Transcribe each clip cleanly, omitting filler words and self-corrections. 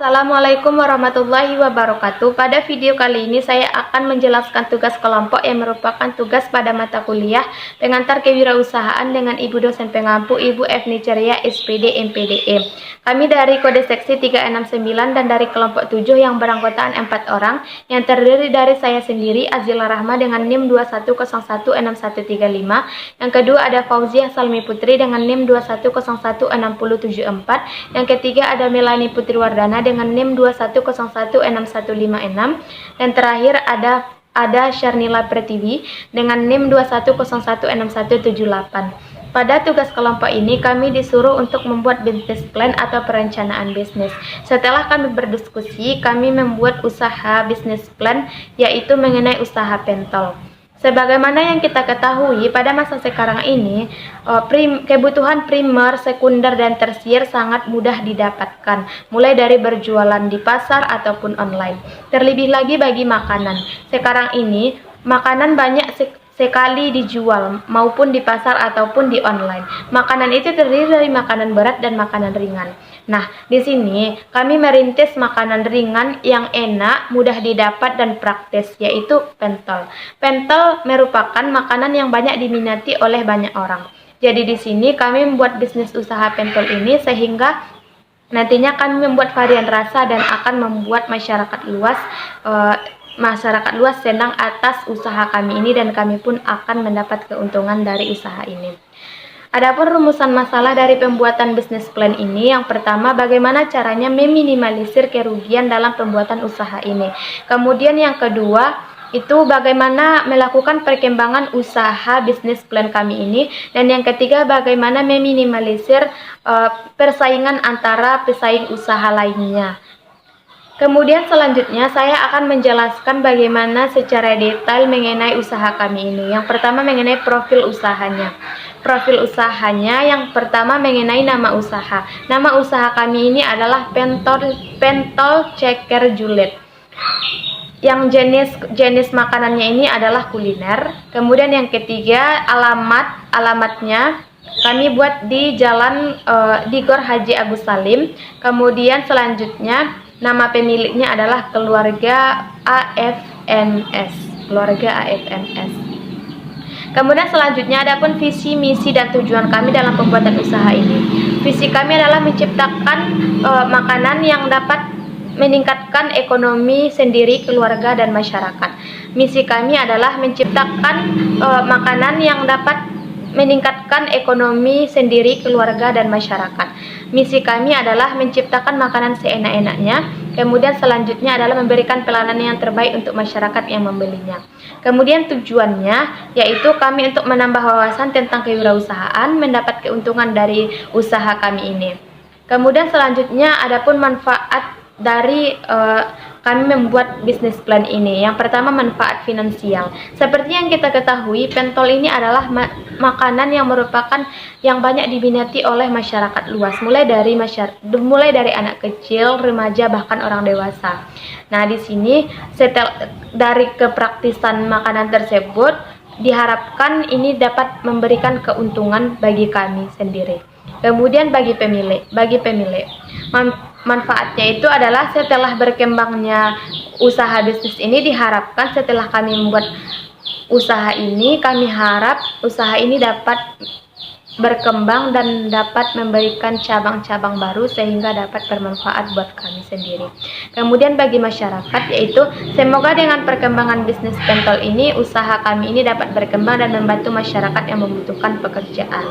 Assalamualaikum warahmatullahi wabarakatuh. Pada video kali ini saya akan menjelaskan tugas kelompok yang merupakan tugas pada mata kuliah Pengantar Kewirausahaan dengan Ibu dosen pengampu Ibu Efni Ceria SPD MPDE. Kami dari kode seksi 369 dan dari kelompok 7 yang beranggotaan 4 orang yang terdiri dari saya sendiri Azila Rahma dengan NIM 21016135. Yang kedua ada Fauziah Salmi Putri dengan NIM 21016074. Yang ketiga ada Melani Putri Wardana dengan NIM 21016156. Dan terakhir ada Syarnila Pretiwi dengan NIM 21016178. Pada tugas kelompok ini kami disuruh untuk membuat business plan atau perencanaan bisnis. Setelah kami berdiskusi, kami membuat usaha business plan yaitu mengenai usaha pentol. Sebagaimana yang kita ketahui, pada masa sekarang ini, kebutuhan primer, sekunder, dan tersier sangat mudah didapatkan, mulai dari berjualan di pasar ataupun online. Terlebih lagi bagi makanan. Sekarang ini, makanan banyak sekali dijual, maupun di pasar ataupun di online. Makanan itu terdiri dari makanan berat dan makanan ringan. Nah, di sini kami merintis makanan ringan yang enak, mudah didapat dan praktis, yaitu pentol. Pentol merupakan makanan yang banyak diminati oleh banyak orang. Jadi di sini kami membuat bisnis usaha pentol ini sehingga nantinya kami membuat varian rasa dan akan membuat masyarakat luas senang atas usaha kami ini dan kami pun akan mendapat keuntungan dari usaha ini. Adapun rumusan masalah dari pembuatan bisnis plan ini, yang pertama bagaimana caranya meminimalisir kerugian dalam pembuatan usaha ini. Kemudian yang kedua itu bagaimana melakukan perkembangan usaha bisnis plan kami ini, dan yang ketiga bagaimana meminimalisir persaingan antara pesaing usaha lainnya. Kemudian selanjutnya saya akan menjelaskan bagaimana secara detail mengenai usaha kami ini. Yang pertama mengenai profil usahanya. Profil usahanya yang pertama mengenai nama usaha. Nama usaha kami ini adalah Pentol Ceker Julid. Yang jenis makanannya ini adalah kuliner. Kemudian yang ketiga alamatnya kami buat di Jalan di Gor Haji Agus Salim. Kemudian selanjutnya nama pemiliknya adalah keluarga AFMS. Kemudian selanjutnya adapun visi, misi, dan tujuan kami dalam pembuatan usaha ini. Visi kami adalah menciptakan makanan yang dapat meningkatkan ekonomi sendiri, keluarga, dan masyarakat. Misi kami adalah menciptakan makanan yang dapat meningkatkan ekonomi sendiri, keluarga, dan masyarakat. Misi kami adalah menciptakan makanan seenak-enaknya. Kemudian selanjutnya adalah memberikan pelayanan yang terbaik untuk masyarakat yang membelinya. Kemudian tujuannya yaitu kami untuk menambah wawasan tentang kewirausahaan, mendapat keuntungan dari usaha kami ini. Kemudian selanjutnya adapun manfaat dari kami membuat bisnis plan ini. Yang pertama manfaat finansial. Seperti yang kita ketahui, pentol ini adalah makanan yang merupakan yang banyak diminati oleh masyarakat luas, mulai dari anak kecil, remaja, bahkan orang dewasa. Nah, di sini dari kepraktisan makanan tersebut diharapkan ini dapat memberikan keuntungan bagi kami sendiri. Kemudian bagi pemilik manfaatnya itu adalah setelah berkembangnya usaha bisnis ini, diharapkan setelah kami membuat usaha ini, kami harap usaha ini dapat berkembang dan dapat memberikan cabang-cabang baru sehingga dapat bermanfaat buat kami sendiri. Kemudian bagi masyarakat yaitu semoga dengan perkembangan bisnis pentol ini, usaha kami ini dapat berkembang dan membantu masyarakat yang membutuhkan pekerjaan.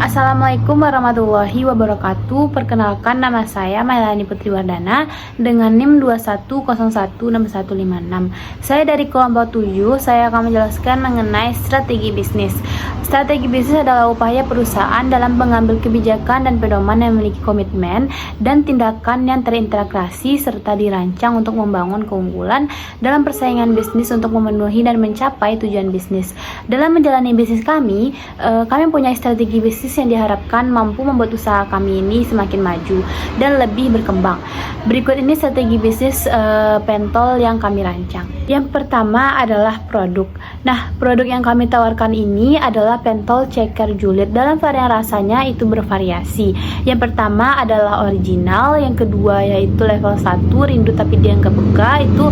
Assalamualaikum warahmatullahi wabarakatuh. Perkenalkan, nama saya Melani Putri Wardana dengan NIM 21016156. Saya dari kelompok 7. Saya akan menjelaskan mengenai strategi bisnis. Strategi bisnis adalah upaya perusahaan dalam mengambil kebijakan dan pedoman yang memiliki komitmen dan tindakan yang terintegrasi serta dirancang untuk membangun keunggulan dalam persaingan bisnis untuk memenuhi dan mencapai tujuan bisnis. Dalam menjalani bisnis kami punya strategi bisnis bisnis yang diharapkan mampu membuat usaha kami ini semakin maju dan lebih berkembang. Berikut ini strategi bisnis pentol yang kami rancang. Yang pertama adalah produk. Nah, produk yang kami tawarkan ini adalah pentol ceker julid. Dalam varian rasanya itu bervariasi. Yang pertama adalah original, yang kedua yaitu level 1 rindu tapi dia nggak peka, itu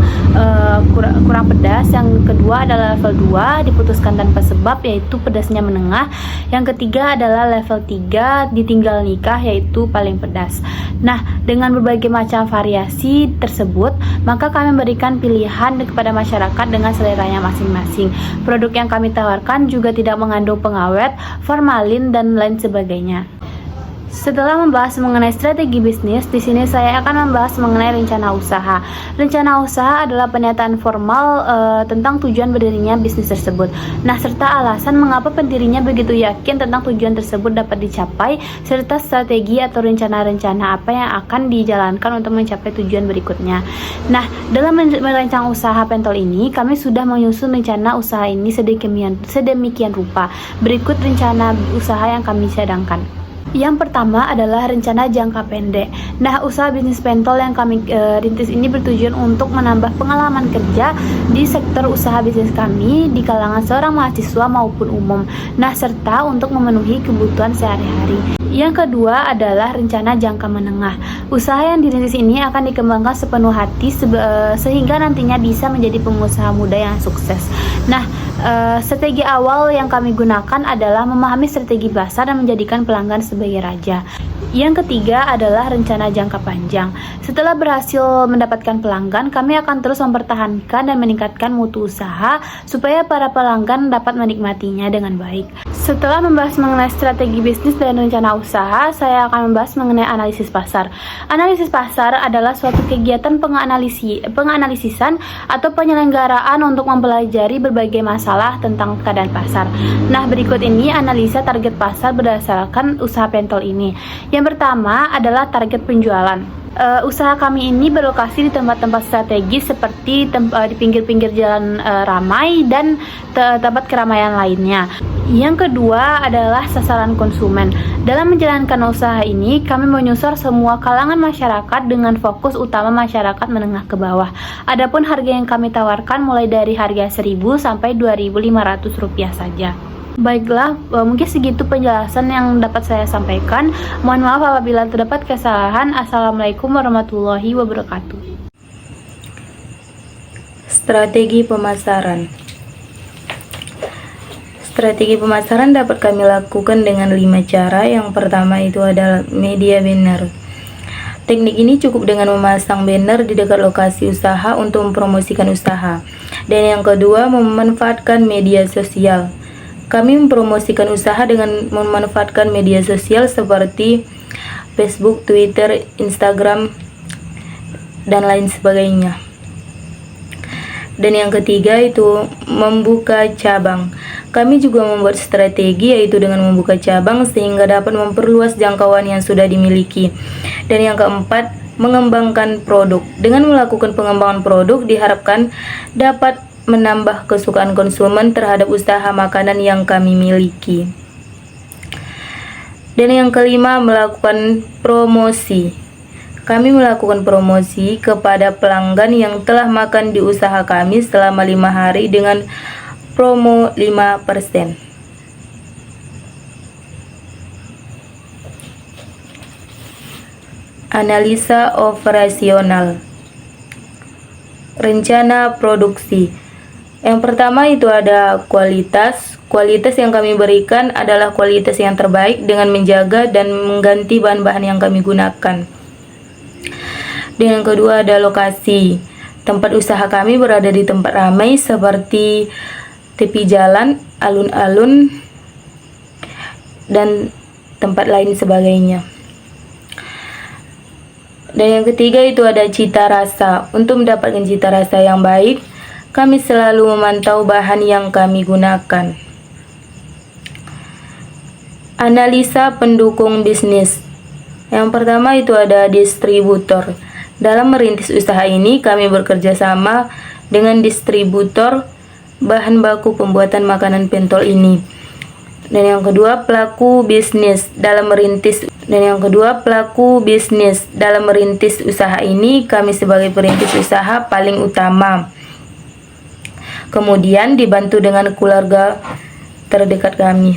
kurang pedas. Yang kedua adalah level 2 diputuskan tanpa sebab, yaitu pedasnya menengah. Yang ketiga adalah level 3 ditinggal nikah, yaitu paling pedas. Nah, dengan berbagai macam variasi tersebut, maka kami memberikan pilihan kepada masyarakat dengan seleranya masing-masing. Produk yang kami tawarkan juga tidak mengandung pengawet, formalin, dan lain sebagainya. Setelah membahas mengenai strategi bisnis, di sini saya akan membahas mengenai rencana usaha. Rencana usaha adalah pernyataan formal tentang tujuan berdirinya bisnis tersebut. Nah, serta alasan mengapa pendirinya begitu yakin tentang tujuan tersebut dapat dicapai, serta strategi atau rencana-rencana apa yang akan dijalankan untuk mencapai tujuan berikutnya. Nah, dalam merancang usaha pentol ini, kami sudah menyusun rencana usaha ini sedemikian rupa. Berikut rencana usaha yang kami cadangkan. Yang pertama adalah rencana jangka pendek. Nah, usaha bisnis pentol yang kami rintis ini bertujuan untuk menambah pengalaman kerja di sektor usaha bisnis kami di kalangan seorang mahasiswa maupun umum. Nah, serta untuk memenuhi kebutuhan sehari-hari. Yang kedua adalah rencana jangka menengah. Usaha yang dirintis ini akan dikembangkan sepenuh hati sehingga nantinya bisa menjadi pengusaha muda yang sukses. Nah, strategi awal yang kami gunakan adalah memahami strategi pasar dan menjadikan pelanggan sebagai raja. Yang ketiga adalah rencana jangka panjang. Setelah berhasil mendapatkan pelanggan, kami akan terus mempertahankan dan meningkatkan mutu usaha supaya para pelanggan dapat menikmatinya dengan baik. Setelah membahas mengenai strategi bisnis dan rencana usaha, saya akan membahas mengenai analisis pasar. Analisis pasar adalah suatu kegiatan penganalisisan atau penyelenggaraan untuk mempelajari berbagai masalah tentang keadaan pasar. Nah, berikut ini analisa target pasar berdasarkan usaha pentol ini. Yang pertama adalah target penjualan. Usaha kami ini berlokasi di tempat-tempat strategis seperti di pinggir-pinggir jalan ramai dan tempat keramaian lainnya. Yang kedua adalah sasaran konsumen. Dalam menjalankan usaha ini, kami menyasar semua kalangan masyarakat dengan fokus utama masyarakat menengah ke bawah. Adapun harga yang kami tawarkan mulai dari harga Rp1.000 sampai Rp2.500 saja. Baiklah, mungkin segitu penjelasan yang dapat saya sampaikan. Mohon maaf apabila terdapat kesalahan. Assalamualaikum warahmatullahi wabarakatuh. Strategi pemasaran. Strategi pemasaran dapat kami lakukan dengan 5 cara. Yang pertama itu adalah media banner. Teknik ini cukup dengan memasang banner di dekat lokasi usaha untuk mempromosikan usaha. Dan yang kedua, memanfaatkan media sosial. Kami mempromosikan usaha dengan memanfaatkan media sosial seperti Facebook, Twitter, Instagram, dan lain sebagainya. Dan yang ketiga itu membuka cabang. Kami juga membuat strategi yaitu dengan membuka cabang sehingga dapat memperluas jangkauan yang sudah dimiliki. Dan yang keempat, mengembangkan produk. Dengan melakukan pengembangan produk diharapkan dapat menambah kesukaan konsumen terhadap usaha makanan yang kami miliki. Dan yang kelima, melakukan promosi. Kami melakukan promosi kepada pelanggan yang telah makan di usaha kami selama 5 hari dengan promo 5%. Analisa operasional. Rencana produksi. Yang pertama itu ada kualitas. Kualitas yang kami berikan adalah kualitas yang terbaik dengan menjaga dan mengganti bahan-bahan yang kami gunakan. Dan yang kedua ada lokasi. Tempat usaha kami berada di tempat ramai seperti tepi jalan, alun-alun, dan tempat lain sebagainya. Dan yang ketiga itu ada cita rasa. Untuk mendapatkan cita rasa yang baik, kami selalu memantau bahan yang kami gunakan. Analisa pendukung bisnis. Yang pertama itu ada distributor. Dalam merintis usaha ini, kami bekerja sama dengan distributor bahan baku pembuatan makanan pentol ini. Dan yang kedua, pelaku bisnis dalam merintis. Dan yang kedua, pelaku bisnis dalam merintis usaha ini kami sebagai perintis usaha paling utama. Kemudian dibantu dengan keluarga terdekat kami.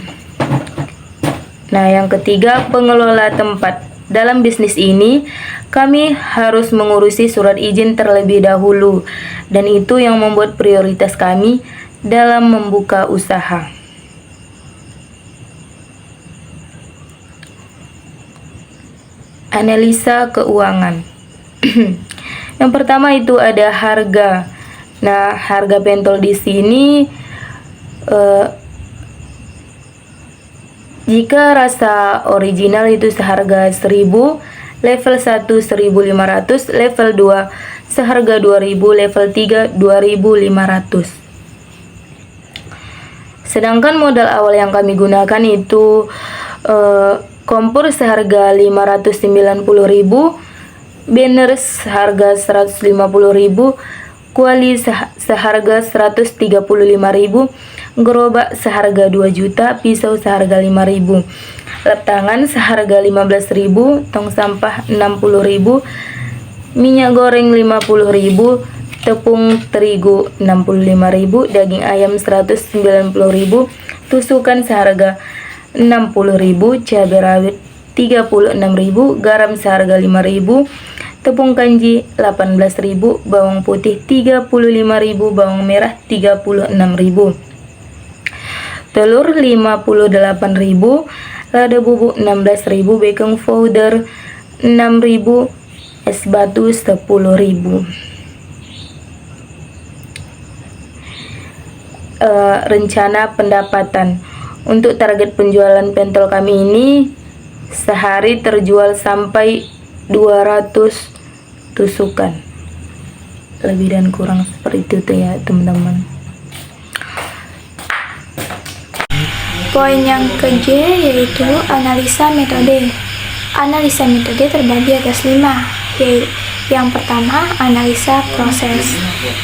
Nah, yang ketiga, pengelola tempat. Dalam bisnis ini, kami harus mengurusi surat izin terlebih dahulu, dan itu yang membuat prioritas kami dalam membuka usaha. Analisa keuangan. Yang pertama itu ada harga. Nah, harga pentol di sini jika rasa original itu seharga 1000, level 1 1500, level 2 seharga 2000, level 3 2500. Sedangkan modal awal yang kami gunakan itu kompor seharga 590.000, banner seharga 150.000, kuali seharga 135.000, gerobak seharga 2 juta, pisau seharga 5.000, lap tangan seharga 15.000, tong sampah 60.000, minyak goreng 50.000, tepung terigu 65.000, daging ayam 190.000, tusukan seharga 60.000, cabai rawit 36.000, garam seharga 5.000, tepung kanji 18.000, bawang putih 35.000, bawang merah 36.000, telur 58.000, lada bubuk 16.000, baking powder 6.000, es batu 10.000. Rencana pendapatan. Untuk target penjualan pentol kami ini sehari terjual sampai 200 tusukan. Lebih dan kurang seperti itu ya teman-teman. Poin yang ke-J yaitu analisa metode. Analisa metode terbagi atas 5, yaitu yang pertama, analisa proses.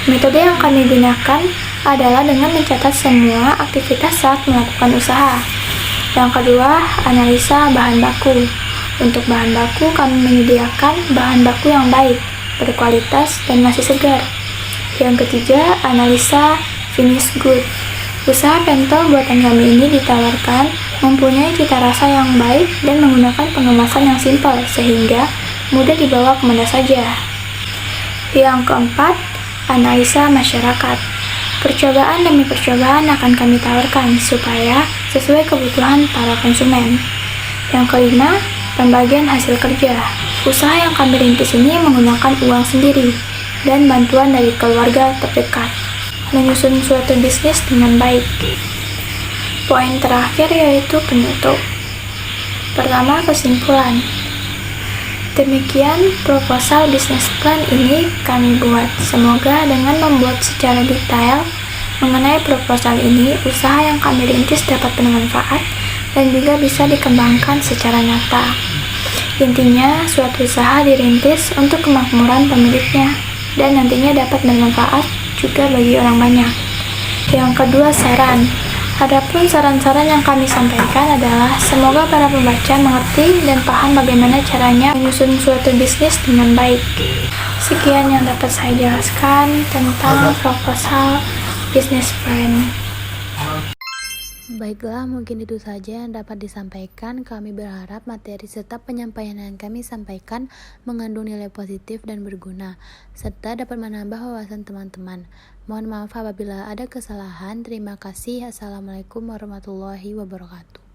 Metode yang kami gunakan adalah dengan mencatat semua aktivitas saat melakukan usaha. Yang kedua, analisa bahan baku. Untuk bahan baku, kami menyediakan bahan baku yang baik, berkualitas, dan masih segar. Yang ketiga, analisa finish good. Usaha pentol buatan kami ini ditawarkan mempunyai cita rasa yang baik dan menggunakan pengemasan yang simpel sehingga mudah dibawa kemana saja. Yang keempat, analisa masyarakat. Percobaan demi percobaan akan kami tawarkan supaya sesuai kebutuhan para konsumen. Yang kelima, pembagian hasil kerja. Usaha yang kami rintis ini menggunakan uang sendiri dan bantuan dari keluarga terdekat. Menyusun suatu bisnis dengan baik. Poin terakhir yaitu penutup. Pertama, kesimpulan. Demikian proposal bisnis plan ini kami buat. Semoga dengan membuat secara detail mengenai proposal ini, usaha yang kami rintis dapat bermanfaat dan juga bisa dikembangkan secara nyata. Intinya, suatu usaha dirintis untuk kemakmuran pemiliknya dan nantinya dapat bermanfaat juga bagi orang banyak. Yang kedua, saran. Adapun saran-saran yang kami sampaikan adalah semoga para pembaca mengerti dan paham bagaimana caranya menyusun suatu bisnis dengan baik. Sekian yang dapat saya jelaskan tentang proposal bisnis plan. Baiklah, mungkin itu saja yang dapat disampaikan. Kami berharap materi serta penyampaian yang kami sampaikan mengandung nilai positif dan berguna, serta dapat menambah wawasan teman-teman. Mohon maaf apabila ada kesalahan. Terima kasih. Assalamualaikum warahmatullahi wabarakatuh.